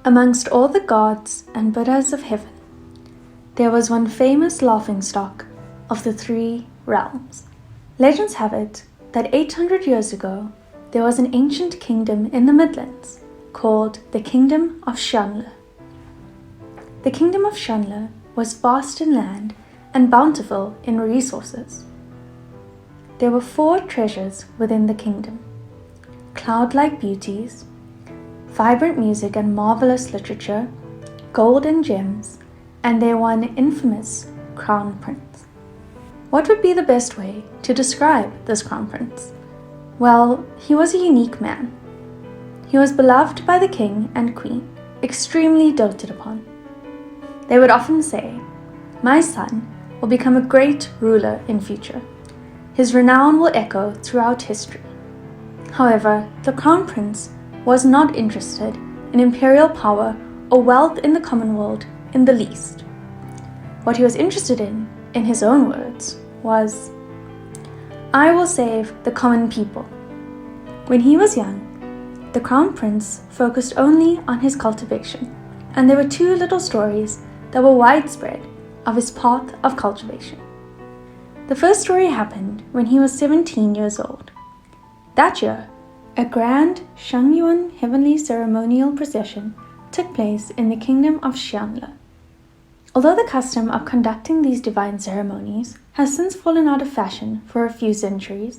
Amongst all the gods and Buddhas of heaven, there was one famous laughingstock of the three realms. Legends have it that 800 years ago, there was an ancient kingdom in the Midlands called the Kingdom of Shanle. The Kingdom of Shanle was vast in land and bountiful in resources. There were 4 treasures within the kingdom: cloud-like beauties, vibrant music and marvelous literature, gold and gems, and their one infamous crown prince. What would be the best way to describe this crown prince? Well, he was a unique man. He was beloved by the king and queen, extremely doted upon. They would often say, "My son will become a great ruler in future. His renown will echo throughout history." However, the crown prince was not interested in imperial power or wealth in the common world in the least. What he was interested in his own words, was, "I will save the common people." When he was young, the crown prince focused only on his cultivation, and there were 2 little stories that were widespread of his path of cultivation. The first story happened when he was 17 years old. That year, a grand Shangyuan heavenly ceremonial procession took place in the kingdom of Xianle. Although the custom of conducting these divine ceremonies has since fallen out of fashion for a few centuries,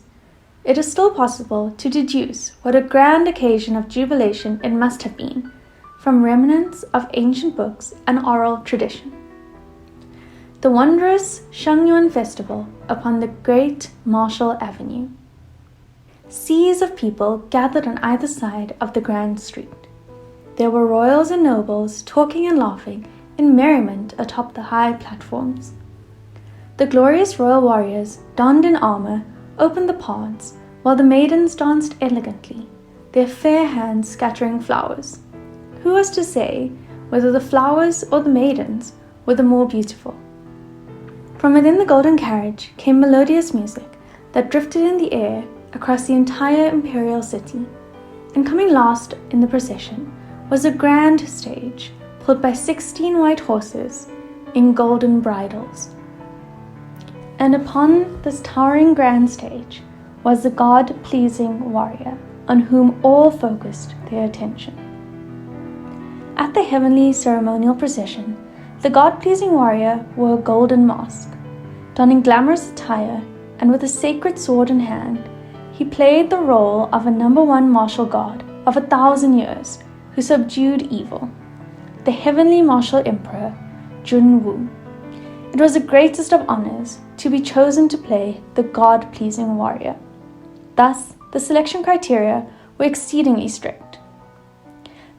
it is still possible to deduce what a grand occasion of jubilation it must have been from remnants of ancient books and oral tradition. The wondrous Shangyuan festival upon the great Martial Avenue. Seas of people gathered on either side of the grand street. There were royals and nobles talking and laughing in merriment atop the high platforms. The glorious royal warriors, donned in armor, opened the paths, while the maidens danced elegantly, their fair hands scattering flowers. Who was to say whether the flowers or the maidens were the more beautiful? From within the golden carriage came melodious music that drifted in the air across the entire imperial city, and coming last in the procession was a grand stage pulled by 16 white horses in golden bridles. And upon this towering grand stage was the God-pleasing warrior on whom all focused their attention. At the heavenly ceremonial procession, the God-pleasing warrior wore a golden mask. Donning glamorous attire and with a sacred sword in hand, he played the role of a #1 martial god of 1,000 years who subdued evil, the heavenly martial emperor, Junwu. It was the greatest of honors to be chosen to play the God-pleasing warrior. Thus, the selection criteria were exceedingly strict.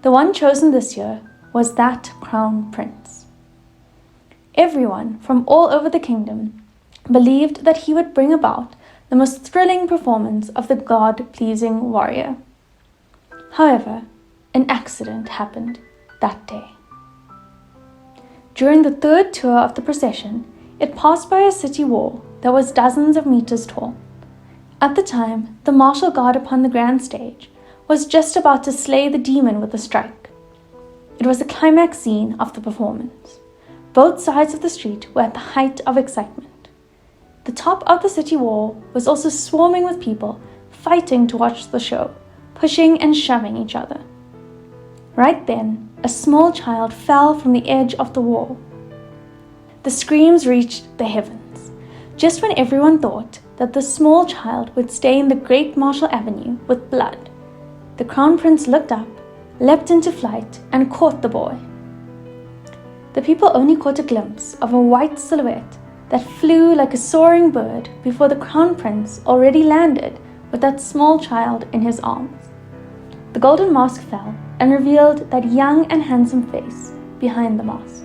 The one chosen this year was that crown prince. Everyone from all over the kingdom believed that he would bring about the most thrilling performance of the God-pleasing warrior. However, an accident happened that day. During the 3rd tour of the procession, it passed by a city wall that was dozens of meters tall. At the time, the martial god upon the grand stage was just about to slay the demon with a strike. It was the climax scene of the performance. Both sides of the street were at the height of excitement. The top of the city wall was also swarming with people fighting to watch the show, pushing and shoving each other. Right then, a small child fell from the edge of the wall. The screams reached the heavens. Just when everyone thought that the small child would stain the great Martial Avenue with blood, the crown prince looked up, leapt into flight, and caught the boy. The people only caught a glimpse of a white silhouette that flew like a soaring bird before the crown prince already landed with that small child in his arms. The golden mask fell and revealed that young and handsome face behind the mask.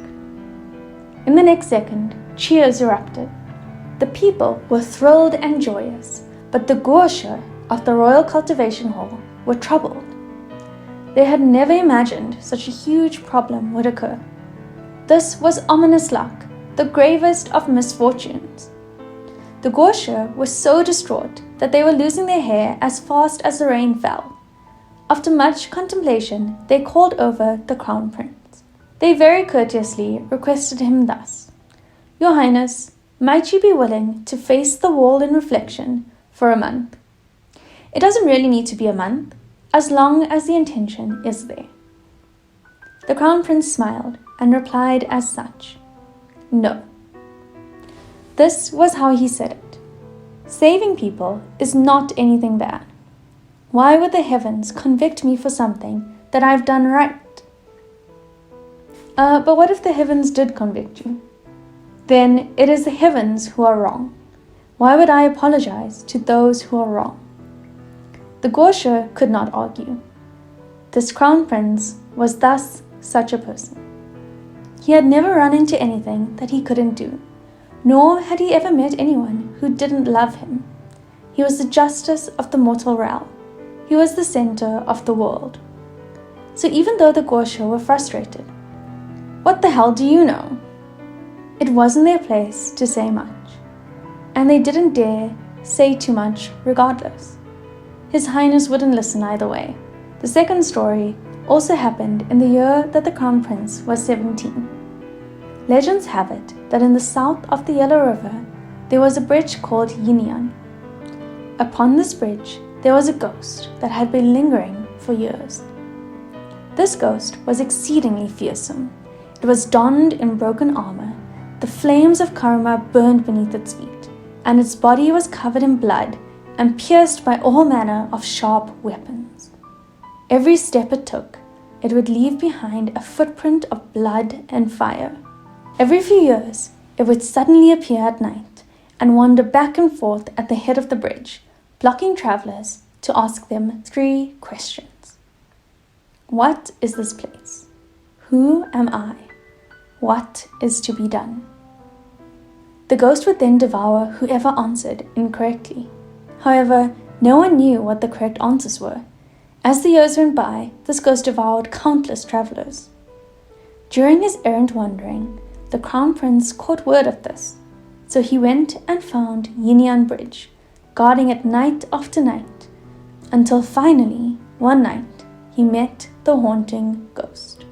In the next second, cheers erupted. The people were thrilled and joyous, but the Guoshe of the Royal Cultivation Hall were troubled. They had never imagined such a huge problem would occur. This was ominous luck, the gravest of misfortunes. The Guoshe were so distraught that they were losing their hair as fast as the rain fell. After much contemplation, they called over the Crown Prince. They very courteously requested him thus: "Your Highness, might you be willing to face the wall in reflection for a month? It doesn't really need to be a month, as long as the intention is there." The Crown Prince smiled and replied as such: "No." This was how he said it: "Saving people is not anything bad. Why would the heavens convict me for something that I've done right?" But what if the heavens did convict you? Then it is the heavens who are wrong. Why would I apologize to those who are wrong? The Gosha could not argue. This Crown Prince was thus such a person. He had never run into anything that he couldn't do, nor had he ever met anyone who didn't love him. He was the justice of the mortal realm. He was the center of the world. So even though the Gosha were frustrated, what the hell do you know? It wasn't their place to say much, and they didn't dare say too much regardless. His Highness wouldn't listen either way. The second story also happened in the year that the Crown Prince was 17. Legends have it that in the south of the Yellow River there was a bridge called Yinyan. Upon this bridge there was a ghost that had been lingering for years. This ghost was exceedingly fearsome. It was donned in broken armor, the flames of karma burned beneath its feet, and its body was covered in blood and pierced by all manner of sharp weapons. Every step it took, it would leave behind a footprint of blood and fire. Every few years, it would suddenly appear at night and wander back and forth at the head of the bridge, blocking travelers to ask them 3 questions. What is this place? Who am I? What is to be done? The ghost would then devour whoever answered incorrectly. However, no one knew what the correct answers were. As the years went by, this ghost devoured countless travelers. During his errant wandering, the Crown Prince caught word of this, so he went and found Yinyan Bridge, guarding it night after night, until finally, one night, he met the haunting ghost.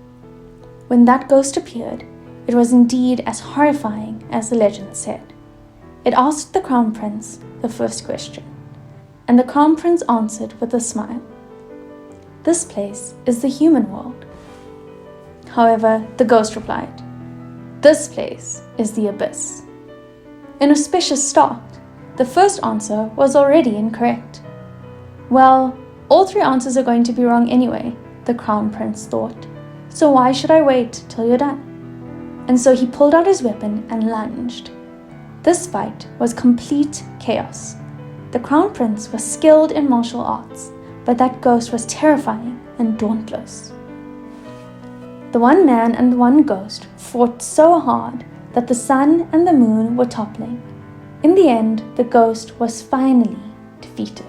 When that ghost appeared, it was indeed as horrifying as the legend said. It asked the Crown Prince the first question, and the Crown Prince answered with a smile: "This place is the human world." However, the ghost replied, "This place is the abyss." An auspicious start. The first answer was already incorrect. Well, all 3 answers are going to be wrong anyway, the Crown Prince thought, so why should I wait till you're done? And so he pulled out his weapon and lunged. This fight was complete chaos. The Crown Prince was skilled in martial arts, but that ghost was terrifying and dauntless. The one man and the one ghost fought so hard that the sun and the moon were toppling. In the end, the ghost was finally defeated.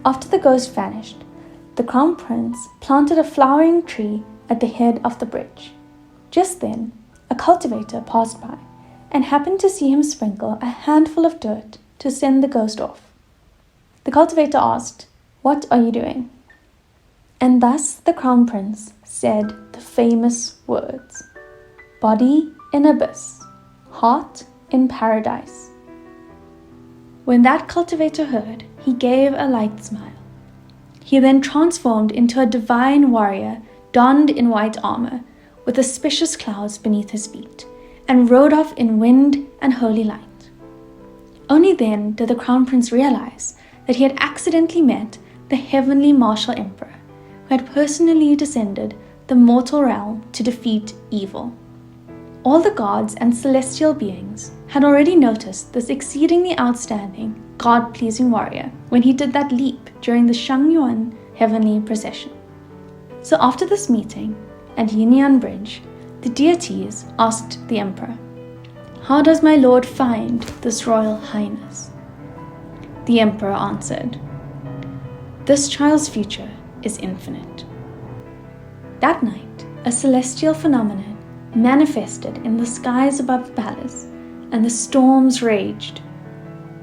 After the ghost vanished, the Crown Prince planted a flowering tree at the head of the bridge. Just then, a cultivator passed by and happened to see him sprinkle a handful of dirt to send the ghost off. The cultivator asked, "What are you doing?" And thus the Crown Prince said the famous words: "Body in abyss, heart in paradise." When that cultivator heard, he gave a light smile. He then transformed into a divine warrior donned in white armor, with auspicious clouds beneath his feet, and rode off in wind and holy light. Only then did the Crown Prince realize that he had accidentally met the heavenly martial emperor, who had personally descended the mortal realm to defeat evil. All the gods and celestial beings had already noticed this exceedingly outstanding, God-pleasing warrior when he did that leap during the Shangyuan heavenly procession. So after this meeting at Yinyan Bridge, the deities asked the emperor, "How does my lord find this royal highness?" The emperor answered, "This child's future is infinite." That night, a celestial phenomenon manifested in the skies above the palace, and the storms raged.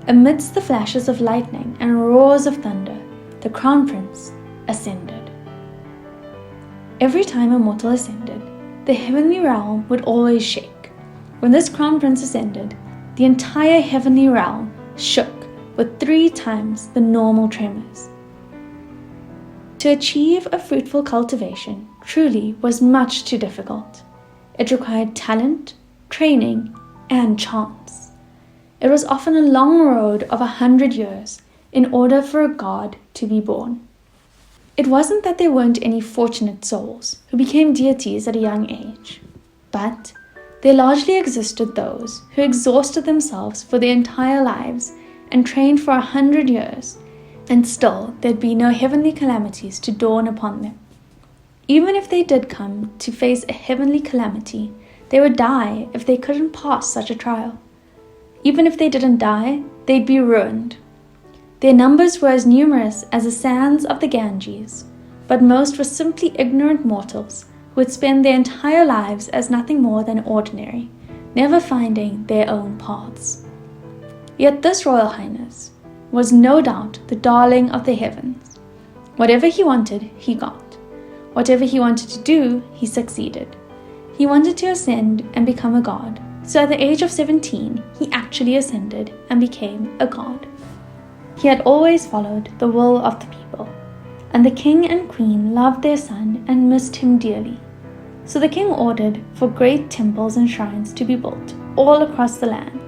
Amidst the flashes of lightning and roars of thunder, the Crown Prince, ascended. Every time a mortal ascended, the heavenly realm would always shake. When this crown prince ascended, the entire heavenly realm shook with 3 times the normal tremors. To achieve a fruitful cultivation truly was much too difficult. It required talent, training, and chance. It was often a long road of 100 years in order for a god to be born. It wasn't that there weren't any fortunate souls who became deities at a young age, but there largely existed those who exhausted themselves for their entire lives and trained for 100 years, and still there'd be no heavenly calamities to dawn upon them. Even if they did come to face a heavenly calamity, they would die if they couldn't pass such a trial. Even if they didn't die, they'd be ruined. Their numbers were as numerous as the sands of the Ganges, but most were simply ignorant mortals who would spend their entire lives as nothing more than ordinary, never finding their own paths. Yet this Royal Highness was no doubt the darling of the heavens. Whatever he wanted, he got. Whatever he wanted to do, he succeeded. He wanted to ascend and become a god, so at the age of 17, he actually ascended and became a god. He had always followed the will of the people, and the king and queen loved their son and missed him dearly. So the king ordered for great temples and shrines to be built all across the land,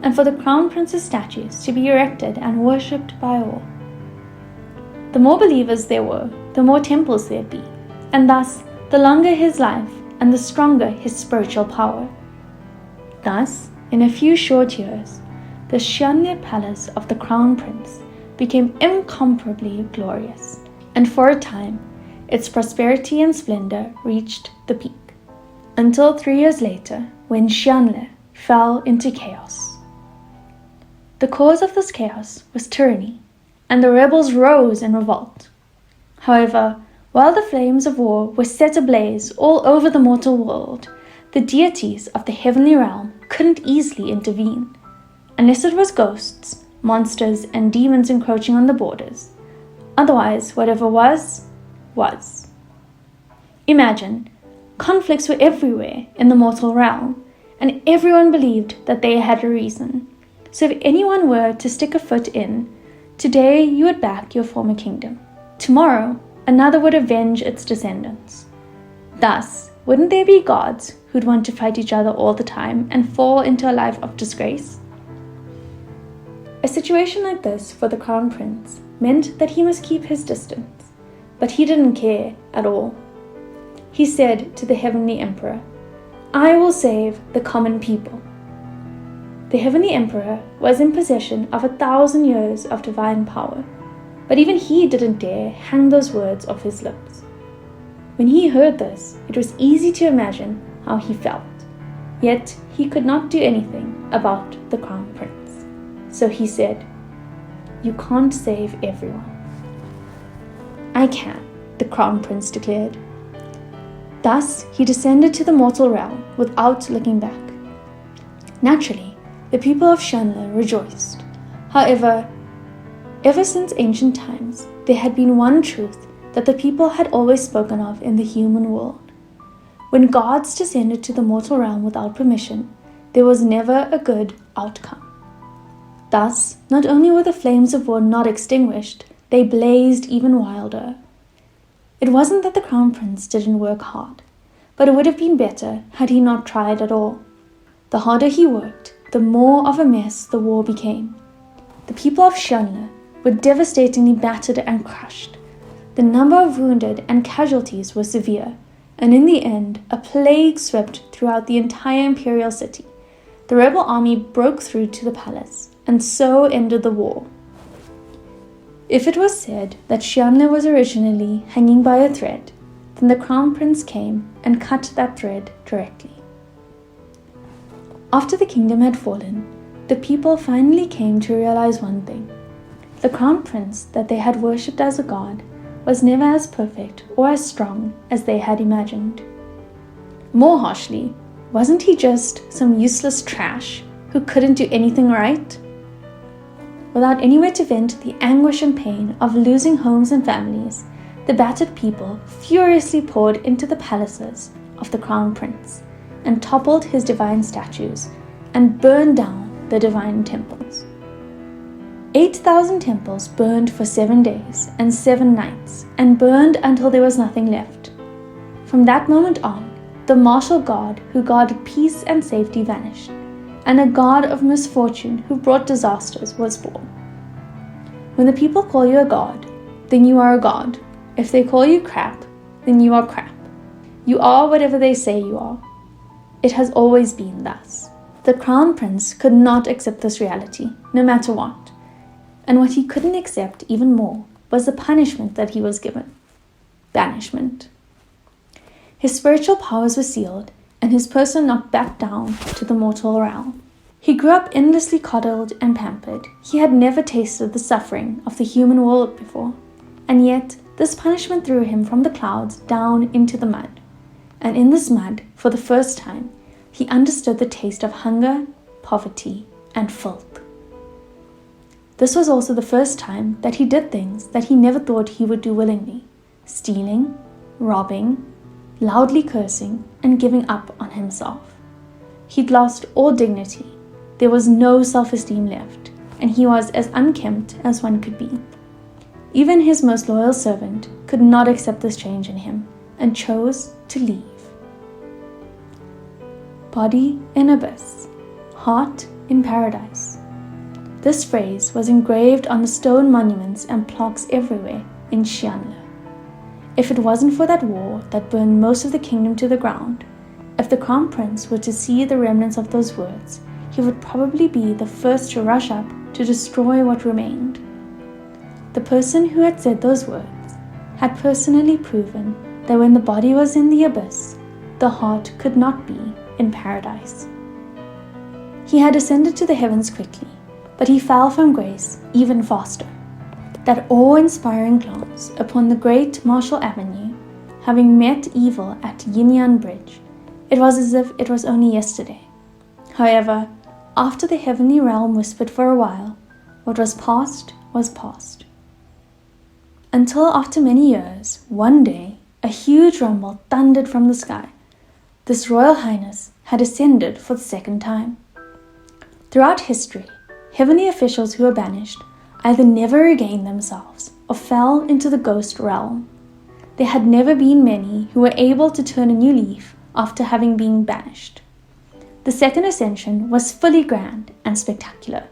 and for the crown prince's statues to be erected and worshipped by all. The more believers there were, the more temples there'd be, and thus the longer his life and the stronger his spiritual power. Thus, in a few short years, the Xianle palace of the crown prince became incomparably glorious, and for a time, its prosperity and splendor reached the peak, until 3 years later, when Xianle fell into chaos. The cause of this chaos was tyranny, and the rebels rose in revolt. However, while the flames of war were set ablaze all over the mortal world, the deities of the heavenly realm couldn't easily intervene, unless it was ghosts, monsters, and demons encroaching on the borders. Otherwise, whatever was, was. Imagine, conflicts were everywhere in the mortal realm, and everyone believed that they had a reason. So if anyone were to stick a foot in, today you would back your former kingdom. Tomorrow, another would avenge its descendants. Thus, wouldn't there be gods who'd want to fight each other all the time and fall into a life of disgrace? A situation like this for the crown prince meant that he must keep his distance, but he didn't care at all. He said to the heavenly emperor, "I will save the common people." The heavenly emperor was in possession of 1,000 years of divine power, but even he didn't dare hang those words off his lips. When he heard this, it was easy to imagine how he felt, yet he could not do anything about the crown prince. So he said, "You can't save everyone." "I can," the crown prince declared. Thus he descended to the mortal realm without looking back. Naturally, the people of Xianle rejoiced. However, ever since ancient times, there had been one truth that the people had always spoken of in the human world. When gods descended to the mortal realm without permission, there was never a good outcome. Thus, not only were the flames of war not extinguished, they blazed even wilder. It wasn't that the crown prince didn't work hard, but it would have been better had he not tried at all. The harder he worked, the more of a mess the war became. The people of Xianle were devastatingly battered and crushed. The number of wounded and casualties was severe, and in the end, a plague swept throughout the entire imperial city. The rebel army broke through to the palace, and so ended the war. If it was said that Xianle was originally hanging by a thread, then the crown prince came and cut that thread directly. After the kingdom had fallen, the people finally came to realize one thing. The crown prince that they had worshipped as a god was never as perfect or as strong as they had imagined. More harshly, wasn't he just some useless trash who couldn't do anything right? Without anywhere to vent the anguish and pain of losing homes and families, the battered people furiously poured into the palaces of the crown prince and toppled his divine statues and burned down the divine temples. 8,000 temples burned for 7 days and 7 nights and burned until there was nothing left. From that moment on, the martial god who guarded peace and safety vanished, and a god of misfortune who brought disasters was born. When the people call you a god, then you are a god. If they call you crap, then you are crap. You are whatever they say you are. It has always been thus. The crown prince could not accept this reality, no matter what. And what he couldn't accept even more was the punishment that he was given: banishment. His spiritual powers were sealed, and his person knocked back down to the mortal realm. He grew up endlessly coddled and pampered. He had never tasted the suffering of the human world before, and yet this punishment threw him from the clouds down into the mud. And in this mud, for the first time, he understood the taste of hunger, poverty, and filth. This was also the first time that he did things that he never thought he would do willingly: stealing, robbing, loudly cursing, and giving up on himself. He'd lost all dignity. There was no self-esteem left, and he was as unkempt as one could be. Even his most loyal servant could not accept this change in him and chose to leave. Body in abyss, heart in paradise. This phrase was engraved on the stone monuments and plaques everywhere in Xianle. If it wasn't for that war that burned most of the kingdom to the ground, if the crown prince were to see the remnants of those words, he would probably be the first to rush up to destroy what remained. The person who had said those words had personally proven that when the body was in the abyss, the heart could not be in paradise. He had ascended to the heavens quickly, but he fell from grace even faster. That awe-inspiring glance upon the great Marshall Avenue, having met evil at Yinyan Bridge, it was as if it was only yesterday. However, after the heavenly realm whispered for a while, what was past was past. Until after many years, one day, a huge rumble thundered from the sky. This Royal Highness had ascended for the second time. Throughout history, heavenly officials who were banished either never regained themselves or fell into the ghost realm. There had never been many who were able to turn a new leaf after having been banished. The second ascension was fully grand and spectacular.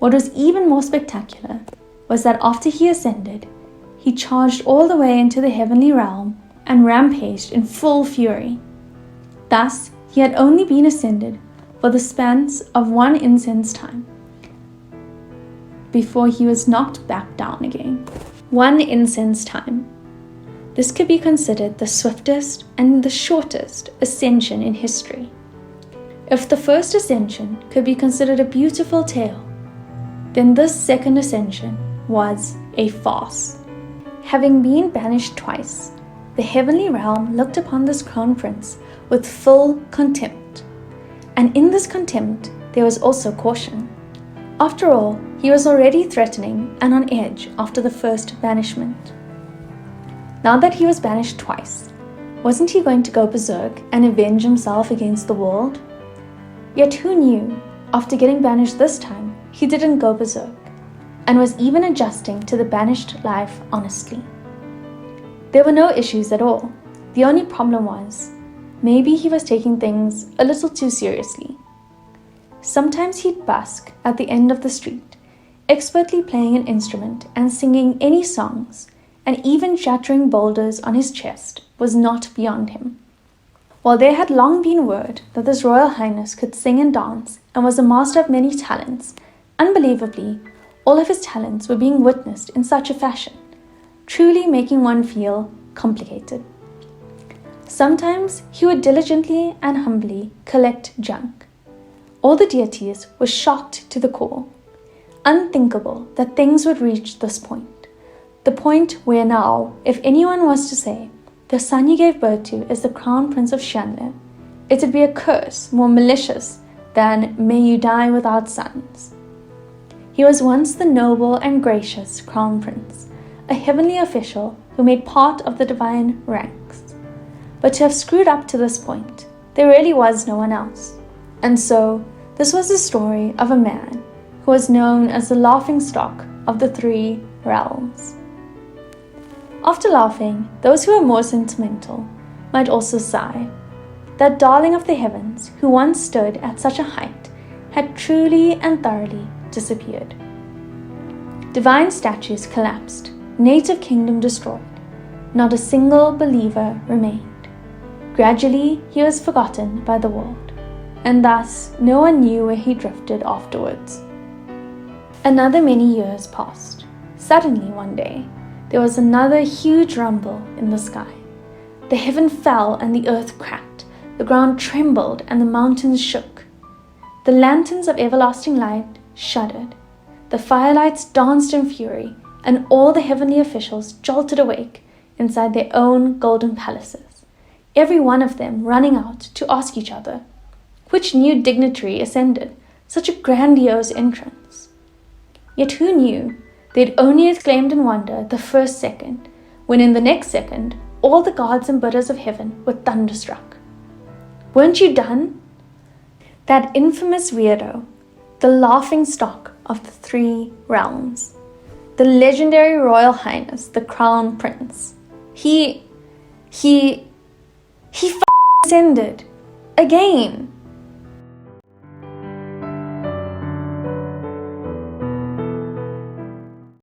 What was even more spectacular was that after he ascended, he charged all the way into the heavenly realm and rampaged in full fury. Thus, he had only been ascended for the spans of one incense time before he was knocked back down again. One incense time. This could be considered the swiftest and the shortest ascension in history. If the first ascension could be considered a beautiful tale, then this second ascension was a farce. Having been banished twice, the heavenly realm looked upon this crown prince with full contempt. And in this contempt, there was also caution. After all, he was already threatening and on edge after the first banishment. Now that he was banished twice, wasn't he going to go berserk and avenge himself against the world? Yet who knew, after getting banished this time, he didn't go berserk, and was even adjusting to the banished life honestly. There were no issues at all. The only problem was, maybe he was taking things a little too seriously. Sometimes he'd busk at the end of the street, expertly playing an instrument and singing any songs, and even shattering boulders on his chest was not beyond him. While there had long been word that this Royal Highness could sing and dance and was a master of many talents, unbelievably, all of his talents were being witnessed in such a fashion, truly making one feel complicated. Sometimes he would diligently and humbly collect junk. All the deities were shocked to the core. Unthinkable that things would reach this point. The point where now, if anyone was to say, the son you gave birth to is the crown prince of Xianle, it would be a curse more malicious than may you die without sons. He was once the noble and gracious crown prince, a heavenly official who made part of the divine ranks. But to have screwed up to this point, there really was no one else. And so, this was the story of a man who was known as the laughingstock of the three realms. After laughing, those who were more sentimental might also sigh. That darling of the heavens, who once stood at such a height, had truly and thoroughly disappeared. Divine statues collapsed, native kingdom destroyed. Not a single believer remained. Gradually, he was forgotten by the world, and thus no one knew where he drifted afterwards. Another many years passed. Suddenly one day, there was another huge rumble in the sky. The heaven fell and the earth cracked. The ground trembled and the mountains shook. The lanterns of everlasting light shuddered. The firelights danced in fury, and all the heavenly officials jolted awake inside their own golden palaces, every one of them running out to ask each other, which new dignitary ascended such a grandiose entrance? Yet who knew? They'd only exclaimed in wonder the first second, when in the next second, all the gods and Buddhas of heaven were thunderstruck. Weren't you done? That infamous weirdo, the laughingstock of the three realms, the legendary Royal Highness, the Crown Prince, he ascended again.